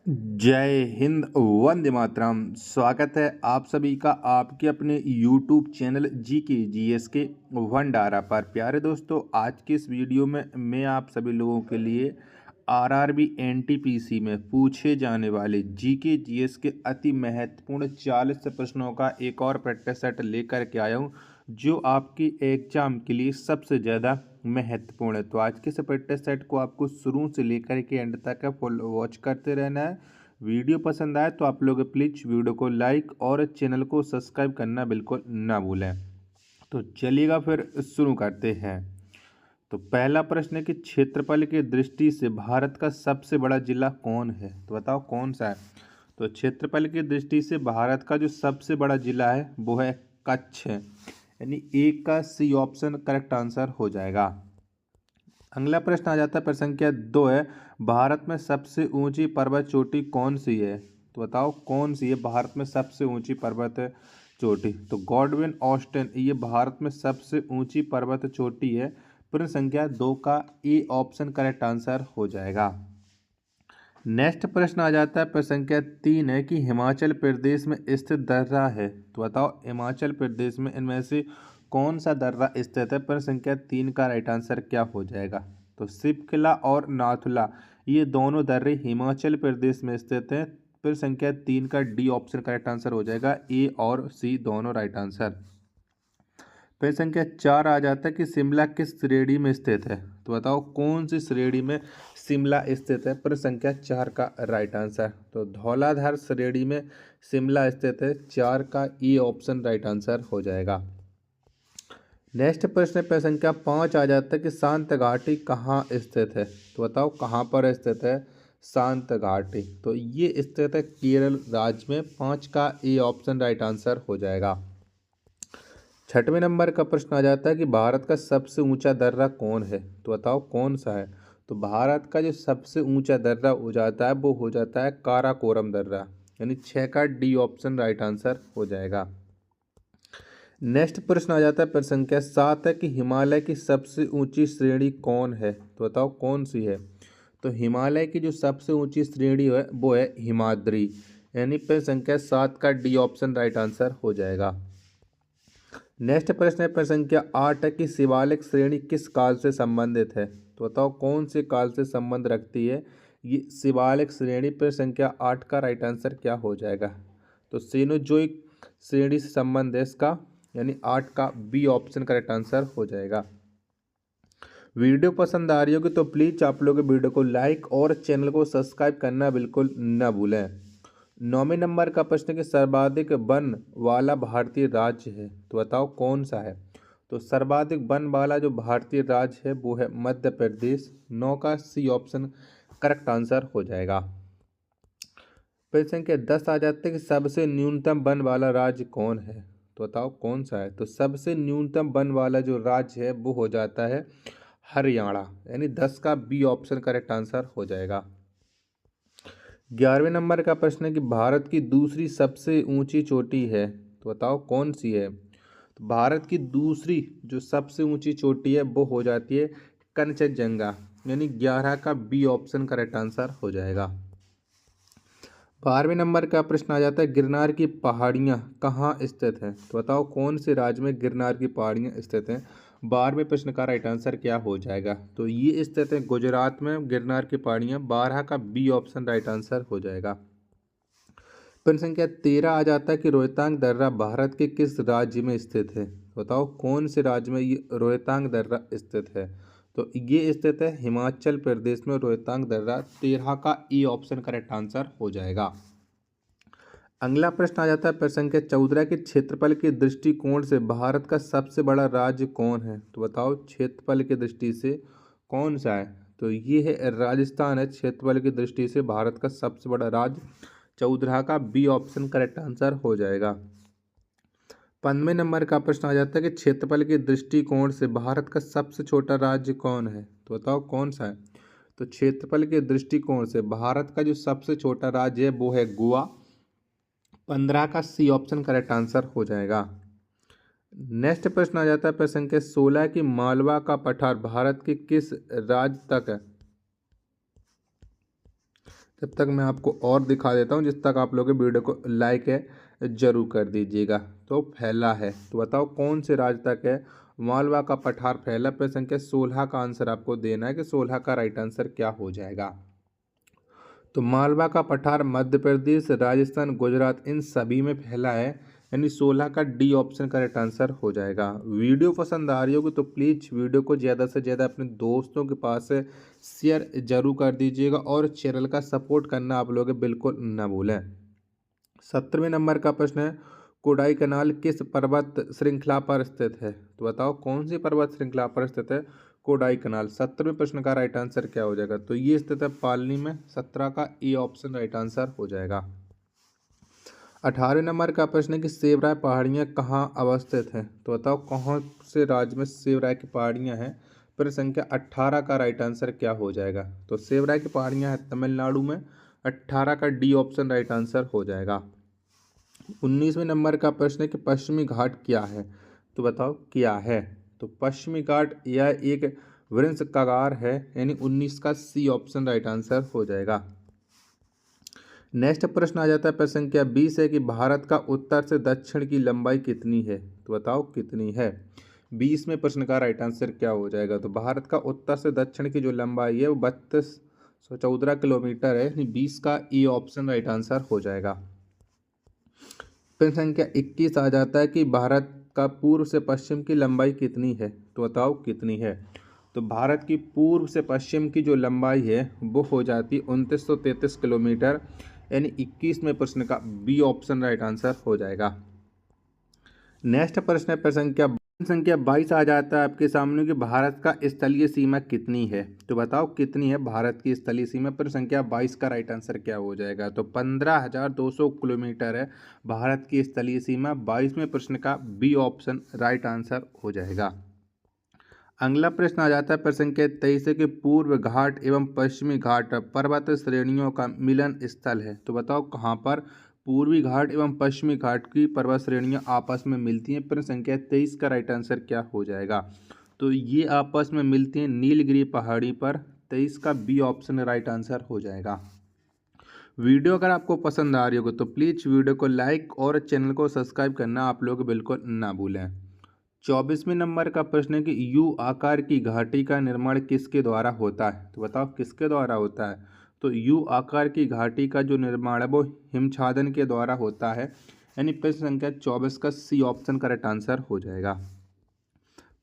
जय हिंद वंदे मातरम। स्वागत है आप सभी का आपके अपने YouTube चैनल GK भंडारा पर। प्यारे दोस्तों, आज के इस वीडियो में मैं आप सभी लोगों के लिए RRB NTPC में पूछे जाने वाले GK के अति महत्वपूर्ण 40 प्रश्नों का एक और प्रैक्टिस सेट लेकर के आया हूँ, जो आपकी एग्जाम के लिए सबसे ज़्यादा महत्वपूर्ण है। तो आज के इस प्रैक्टिस सेट को आपको शुरू से लेकर के एंड तक फुल वॉच करते रहना है। वीडियो पसंद आए तो आप लोग प्लीज़ वीडियो को लाइक और चैनल को सब्सक्राइब करना बिल्कुल ना भूलें। तो चलिएगा फिर शुरू करते हैं। तो पहला प्रश्न है कि क्षेत्रफल की दृष्टि से भारत का सबसे बड़ा जिला कौन है? तो बताओ कौन सा है। तो क्षेत्रफल की दृष्टि से भारत का जो सबसे बड़ा जिला है वो है कच्छ है, यानी एक का सी ऑप्शन करेक्ट आंसर हो जाएगा। अगला प्रश्न आ जाता है, प्रश्न संख्या 2 है, भारत में सबसे ऊंची पर्वत चोटी कौन सी है? तो बताओ कौन सी है भारत में सबसे ऊंची पर्वत चोटी? तो गॉडविन ऑस्टिन ये भारत में सबसे ऊंची पर्वत चोटी है। प्रश्न संख्या 2 का ए ऑप्शन करेक्ट आंसर हो जाएगा। नेक्स्ट प्रश्न आ जाता है, प्रश्न संख्या 3 है कि हिमाचल प्रदेश में स्थित दर्रा है। तो बताओ हिमाचल प्रदेश में इनमें से कौन सा दर्रा स्थित है? प्रश्न संख्या 3 का राइट आंसर क्या हो जाएगा? तो शिवकिला और नाथुला ये दोनों दर्रे हिमाचल प्रदेश में स्थित हैं। प्रश्न संख्या 3 का डी ऑप्शन करेक्ट आंसर हो जाएगा। ए और सी दोनों राइट आंसर। प्रश्न संख्या 4 आ जाता है कि शिमला किस श्रेणी में स्थित है? तो बताओ कौन सी श्रेणी में शिमला स्थित है? प्रश्न संख्या 4 का राइट आंसर। तो धौलाधार श्रेणी में शिमला स्थित है। 4 का ई ऑप्शन राइट आंसर हो जाएगा। नेक्स्ट प्रश्न प्रश्न संख्या 5 आ जाता है कि शांत घाटी कहाँ स्थित है? तो बताओ कहाँ पर स्थित है शांत घाटी? तो ये स्थित है केरल राज्य में। 5 का ए ऑप्शन राइट आंसर हो जाएगा। छठवें नंबर का प्रश्न आ जाता है कि भारत का सबसे ऊंचा दर्रा कौन है? तो बताओ कौन सा है? तो भारत का जो सबसे ऊंचा दर्रा हो जाता है वो हो जाता है काराकोरम दर्रा, यानी 6 का डी ऑप्शन राइट आंसर हो जाएगा। नेक्स्ट प्रश्न आ जाता है, प्रश्न संख्या 7 है कि हिमालय की सबसे ऊंची श्रेणी कौन है? तो बताओ कौन सी है? तो हिमालय की जो सबसे ऊंची श्रेणी है वो है हिमाद्री, यानी प्रश्न संख्या 7 का डी ऑप्शन राइट आंसर हो जाएगा। नेक्स्ट प्रश्न है, प्रश्न संख्या 8 है कि शिवालिक श्रेणी किस काल से संबंधित है? तो बताओ कौन से काल से संबंध रखती है ये शिवालिक श्रेणी? प्रश्न संख्या 8 का राइट आंसर क्या हो जाएगा? तो सेनोजोइक श्रेणी से संबंध है इसका, यानी 8 का बी ऑप्शन करेक्ट आंसर हो जाएगा। वीडियो पसंद आ रही होगी तो प्लीज़ आप लोग वीडियो को लाइक और चैनल को सब्सक्राइब करना बिल्कुल न भूलें। 9वें नंबर का प्रश्न कि सर्वाधिक वन वाला भारतीय राज्य है? तो बताओ कौन सा है? तो सर्वाधिक वन वाला जो भारतीय राज्य है वो है मध्य प्रदेश। 9 का सी ऑप्शन करेक्ट आंसर हो जाएगा। प्रश्न संख्या 10 आ जाते हैं कि सबसे न्यूनतम वन वाला राज्य कौन है? तो बताओ कौन सा है? तो सबसे न्यूनतम वन वाला जो राज्य है वो हो जाता है हरियाणा, यानी 10 का बी ऑप्शन करेक्ट आंसर हो जाएगा। 11वें नंबर का प्रश्न है कि भारत की दूसरी सबसे ऊंची चोटी है? तो बताओ कौन सी है? तो भारत की दूसरी जो सबसे ऊंची चोटी है वो हो जाती है कंचनजंगा, यानी 11 का बी ऑप्शन करेक्ट आंसर हो जाएगा। 12वें नंबर का प्रश्न आ जाता है, गिरनार की पहाड़ियाँ कहाँ स्थित हैं? तो बताओ कौन से राज्य में गिरनार की पहाड़ियाँ स्थित हैं? 12वें प्रश्न का राइट आंसर क्या हो जाएगा? तो ये स्थित है गुजरात में गिरनार की पहाड़ियाँ। 12 का बी ऑप्शन राइट आंसर हो जाएगा। प्रश्न संख्या 13 आ जाता है कि रोहतांग दर्रा भारत के किस राज्य में स्थित है? बताओ कौन से राज्य में ये रोहतांग दर्रा स्थित है? तो ये स्थित है हिमाचल प्रदेश में रोहतांग दर्रा। 13 का ई ऑप्शन करेक्ट आंसर हो जाएगा। अगला प्रश्न आ जाता है, प्रश्न संख्या 14 के क्षेत्रफल के दृष्टिकोण से भारत का सबसे बड़ा राज्य कौन है? तो बताओ क्षेत्रफल की दृष्टि से कौन सा है? तो ये है राजस्थान है क्षेत्रफल की दृष्टि से भारत का सबसे बड़ा राज्य। 14 का बी ऑप्शन करेक्ट आंसर हो जाएगा। 15वें नंबर का प्रश्न आ जाता है कि क्षेत्रफल के दृष्टिकोण से भारत का सबसे छोटा राज्य कौन है? तो बताओ कौन सा है? तो क्षेत्रफल के दृष्टिकोण से भारत का जो सबसे छोटा राज्य है वो है गोवा। 15 का सी ऑप्शन करेक्ट आंसर हो जाएगा। नेक्स्ट प्रश्न आ जाता है, प्रश्न संख्या 16 की मालवा का पठार भारत के किस राज्य तक जब तक मैं आपको और दिखा देता हूँ, जिस तक आप लोग वीडियो को लाइक है जरूर कर दीजिएगा। तो फैला है, तो बताओ कौन से राज्य तक है मालवा का पठार फैला। प्रश्न संख्या 16 का आंसर आपको देना है कि 16 का राइट आंसर क्या हो जाएगा। तो मालवा का पठार मध्य प्रदेश, राजस्थान, गुजरात इन सभी में फैला है, यानी 16 का डी ऑप्शन करेक्ट आंसर हो जाएगा। वीडियो पसंद आ रही होगी तो प्लीज़ वीडियो को ज़्यादा से ज़्यादा अपने दोस्तों के पास शेयर जरूर कर दीजिएगा और चैनल का सपोर्ट करना आप लोग बिल्कुल ना भूलें। 17वें नंबर का प्रश्न है, कोडाई कनाल किस पर्वत श्रृंखला पर स्थित है। तो बताओ कौन सी पर्वत श्रृंखला पर स्थित है कोडाई कनाल। 17वें प्रश्न का राइट आंसर क्या हो जाएगा। तो ये स्थित है पालनी में। 17 का ए ऑप्शन राइट आंसर हो जाएगा। 18वें नंबर का प्रश्न है कि सेवराय पहाड़ियाँ कहाँ अवस्थित हैं। तो बताओ कौन से राज्य में सेवराय की पहाड़ियाँ हैं। प्रश्न संख्या 18 का राइट आंसर क्या हो जाएगा। तो सेवराय की पहाड़ियाँ हैं तमिलनाडु में। 18 का डी ऑप्शन राइट आंसर हो जाएगा। 19वें नंबर का प्रश्न है कि पश्चिमी घाट क्या है। तो बताओ क्या है। तो पश्चिमी घाट यह एक वृंश कगार है, यानी 19 का सी ऑप्शन राइट आंसर हो जाएगा। नेक्स्ट प्रश्न आ जाता है प्रश्न संख्या 20 है कि भारत का उत्तर से दक्षिण की लंबाई कितनी है। तो बताओ कितनी है। 20वें प्रश्न का राइट आंसर क्या हो जाएगा। तो भारत का उत्तर से दक्षिण की जो लंबाई है वो 3214 किलोमीटर है, यानी 20 का ई ऑप्शन राइट आंसर हो जाएगा। प्रश्न संख्या 21 आ जाता है कि भारत का पूर्व से पश्चिम की लंबाई कितनी है। तो बताओ कितनी है। तो भारत की पूर्व से पश्चिम की जो लंबाई है वो हो जाती है 2933 किलोमीटर, यानी 21वें प्रश्न का बी ऑप्शन राइट आंसर हो जाएगा। नेक्स्ट प्रश्न है प्रश्न संख्या 22 आ जाता है आपके सामने कि भारत का स्थलीय सीमा कितनी है। तो बताओ कितनी है भारत की स्थलीय सीमा। प्रश्न संख्या 22 का राइट आंसर क्या हो जाएगा। तो 15,200 किलोमीटर है भारत की स्थलीय सीमा। 22वें प्रश्न का बी ऑप्शन राइट आंसर हो जाएगा। अगला प्रश्न आ जाता है प्रश्न संख्या 23 के पूर्व घाट एवं पश्चिमी घाट पर्वत श्रेणियों का मिलन स्थल है। तो बताओ कहाँ पर पूर्वी घाट एवं पश्चिमी घाट की पर्वत श्रेणियां आपस में मिलती हैं। प्रश्न संख्या 23 का राइट आंसर क्या हो जाएगा। तो ये आपस में मिलती हैं नीलगिरी पहाड़ी पर। 23 का बी ऑप्शन राइट आंसर हो जाएगा। वीडियो अगर आपको पसंद आ रही होगी तो प्लीज़ वीडियो को लाइक और चैनल को सब्सक्राइब करना आप लोग बिल्कुल ना भूलें। 24वें नंबर का प्रश्न है कि यू आकार की घाटी का निर्माण किसके द्वारा होता है। तो बताओ किसके द्वारा होता है। तो यू आकार की घाटी का जो निर्माण है वो हिमछादन के द्वारा होता है, यानी प्रश्न संख्या 24 का सी ऑप्शन करेक्ट आंसर हो जाएगा।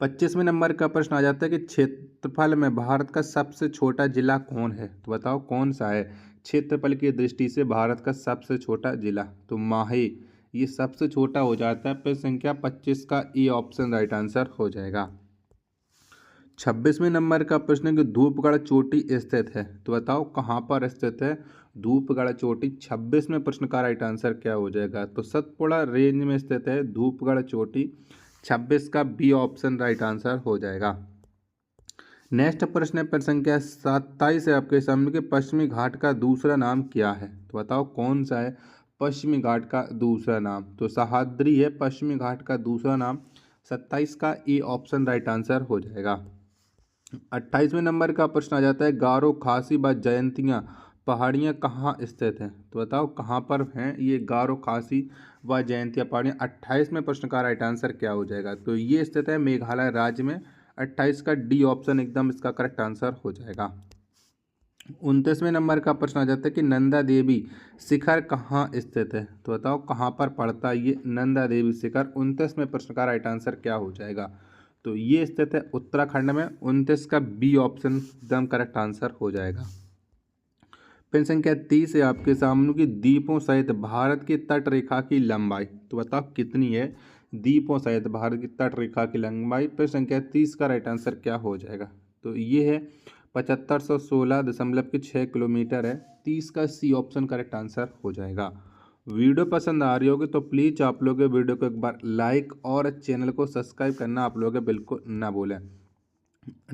25वें नंबर का प्रश्न आ जाता है कि क्षेत्रफल में भारत का सबसे छोटा जिला कौन है। तो बताओ कौन सा है क्षेत्रफल की दृष्टि से भारत का सबसे छोटा जिला। तो माहे ये सबसे छोटा हो जाता है। प्रश्न संख्या 25 का ए ऑप्शन राइट आंसर हो जाएगा। 26वें नंबर का प्रश्न है कि धूपगढ़ चोटी स्थित है। तो बताओ कहाँ पर स्थित है धूपगढ़ चोटी। 26वें प्रश्न का राइट आंसर क्या हो जाएगा। तो सतपुड़ा रेंज में स्थित है धूपगढ़ चोटी। 26 का बी ऑप्शन राइट आंसर हो जाएगा। नेक्स्ट प्रश्न है प्रश्न संख्या 27 है आपके सामने के पश्चिमी घाट का दूसरा नाम क्या है। तो बताओ कौन सा है पश्चिमी घाट का दूसरा नाम। तो सह्याद्री है पश्चिमी घाट का दूसरा नाम। 27 का ए ऑप्शन राइट आंसर हो जाएगा। 28वें नंबर का प्रश्न आ जाता है गारो खासी व जयंतियाँ पहाड़ियाँ कहाँ स्थित हैं। तो बताओ कहाँ पर हैं ये गारो खासी व जयंतिया पहाड़ियाँ। 28वें प्रश्न का राइट आंसर क्या हो जाएगा। तो ये स्थित है मेघालय राज्य में। 28 का डी ऑप्शन एकदम इसका करेक्ट आंसर हो जाएगा। 29वें नंबर का प्रश्न आ जाता है कि नंदा देवी शिखर कहाँ स्थित है। तो बताओ कहाँ पर पड़ता है ये नंदा देवी शिखर। 29वें प्रश्न का राइट आंसर क्या हो जाएगा। तो ये स्थित है उत्तराखंड में। 29 का बी ऑप्शन एकदम करेक्ट आंसर हो जाएगा। प्रश्न संख्या 30 है आपके सामने की द्वीपों सहित भारत की तट रेखा की लंबाई। तो बताओ कितनी है द्वीपों सहित भारत की तट रेखा की लंबाई। प्रश्न संख्या 30 का राइट आंसर क्या हो जाएगा। तो ये है 7516.6 किलोमीटर है। 30 का सी ऑप्शन करेक्ट आंसर हो जाएगा। वीडियो पसंद आ रही होगी तो प्लीज़ आप लोग वीडियो को एक बार लाइक और चैनल को सब्सक्राइब करना आप लोग बिल्कुल ना भूलें।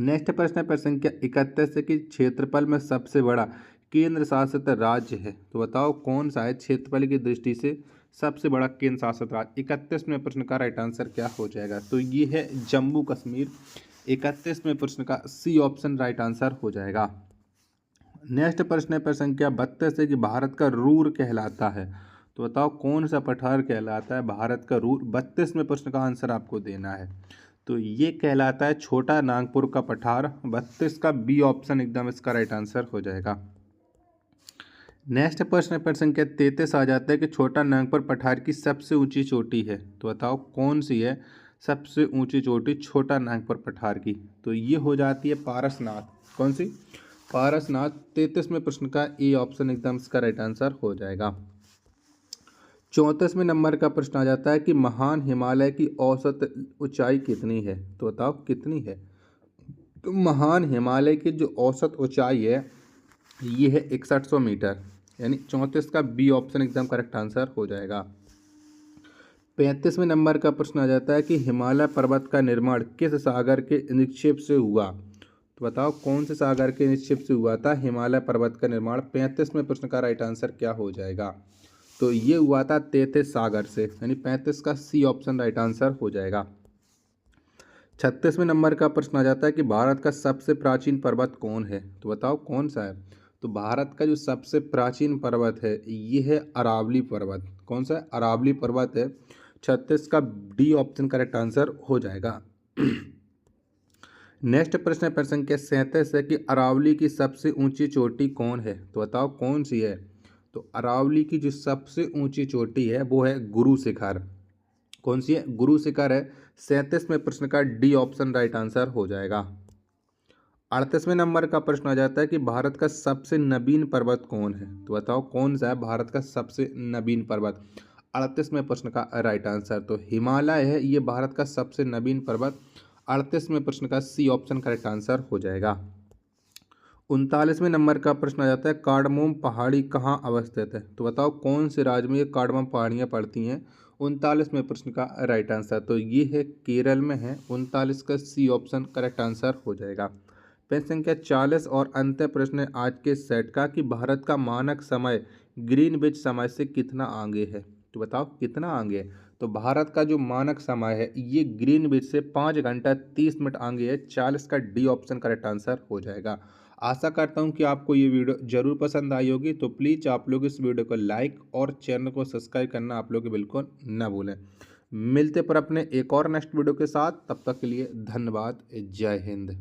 नेक्स्ट प्रश्न है प्रश्न संख्या 31 की क्षेत्रफल में सबसे बड़ा केंद्र शासित राज्य है। तो बताओ कौन सा है क्षेत्रफल की दृष्टि से सबसे बड़ा केंद्र शासित राज्य। 31वें प्रश्न का राइट आंसर क्या हो जाएगा। तो ये है जम्मू कश्मीर। 31वें प्रश्न का सी ऑप्शन राइट आंसर हो जाएगा। नेक्स्ट प्रश्न है प्रश्न संख्या 32 है कि भारत का रूर कहलाता है। तो बताओ कौन सा पठार कहलाता है भारत का रूर। 32वें प्रश्न का आंसर आपको देना है। तो ये कहलाता है छोटा नागपुर का पठार। 32 का बी ऑप्शन एकदम इसका राइट आंसर हो जाएगा। नेक्स्ट प्रश्न प्रश्न संख्या 33 आ जाता है कि छोटा नागपुर पठार की सबसे ऊंची चोटी है। तो बताओ कौन सी है सबसे ऊंची चोटी छोटा नागपुर पठार की। तो ये हो जाती है पारसनाथ। कौन सी? पारसनाथ। 33वें प्रश्न का ए ऑप्शन एकदम इसका राइट आंसर हो जाएगा। 34वें नंबर का प्रश्न आ जाता है कि महान हिमालय की औसत ऊंचाई कितनी है। तो बताओ कितनी है। तो महान हिमालय की जो औसत ऊंचाई है ये है 6100 मीटर, यानी 34 का बी ऑप्शन एकदम करेक्ट आंसर हो जाएगा। 35वें नंबर का प्रश्न आ जाता है कि हिमालय पर्वत का निर्माण किस सागर के निक्षेप से हुआ। तो बताओ कौन से सागर के निक्षेप से हुआ था हिमालय पर्वत का निर्माण। 35वें प्रश्न का राइट आंसर क्या हो जाएगा। तो ये हुआ था तेथिस सागर से, यानी 35 का सी ऑप्शन राइट आंसर हो जाएगा। 36वें नंबर का प्रश्न आ जाता है कि भारत का सबसे प्राचीन पर्वत कौन है। तो बताओ कौन सा है। तो भारत का जो सबसे प्राचीन पर्वत है ये है अरावली पर्वत। कौन सा है? अरावली पर्वत है। 36 का डी ऑप्शन करेक्ट आंसर हो जाएगा। नेक्स्ट प्रश्न है प्रश्न संख्या 37 है कि अरावली की सबसे ऊंची चोटी कौन है। तो बताओ कौन सी है। तो अरावली की जो सबसे ऊंची चोटी है वो है गुरु शिखर। कौन सी है? गुरु शिखर है। 37वें प्रश्न का डी ऑप्शन राइट आंसर हो जाएगा। 38वें नंबर का प्रश्न आ जाता है कि भारत का सबसे नवीन पर्वत कौन है। तो बताओ कौन सा है भारत का सबसे नवीन पर्वत। 38वें प्रश्न का राइट आंसर तो हिमालय है, ये भारत का सबसे नवीन पर्वत। 38वें प्रश्न का सी ऑप्शन करेक्ट आंसर हो जाएगा। 39वें नंबर का प्रश्न आ जाता है कार्डमोम पहाड़ी कहाँ अवस्थित है। तो बताओ कौन से राज्य में ये कार्डमोम पहाड़ियाँ पड़ती हैं। 39वें प्रश्न का राइट आंसर तो ये है केरल में है। 39 का सी ऑप्शन करेक्ट आंसर हो जाएगा। प्रश्न संख्या 40 और अंतिम प्रश्न है आज के सेट का कि भारत का मानक समय ग्रीनविच समय से कितना आगे है। तो बताओ कितना आगे है। तो भारत का जो मानक समय है ये ग्रीनविच से 5 घंटा 30 मिनट आगे है। 40 का डी ऑप्शन करेक्ट आंसर हो जाएगा। आशा करता हूँ कि आपको ये वीडियो जरूर पसंद आई होगी। तो प्लीज़ आप लोग इस वीडियो को लाइक और चैनल को सब्सक्राइब करना आप लोग बिल्कुल ना भूलें। मिलते पर अपने एक और नेक्स्ट वीडियो के साथ, तब तक के लिए धन्यवाद। जय हिंद।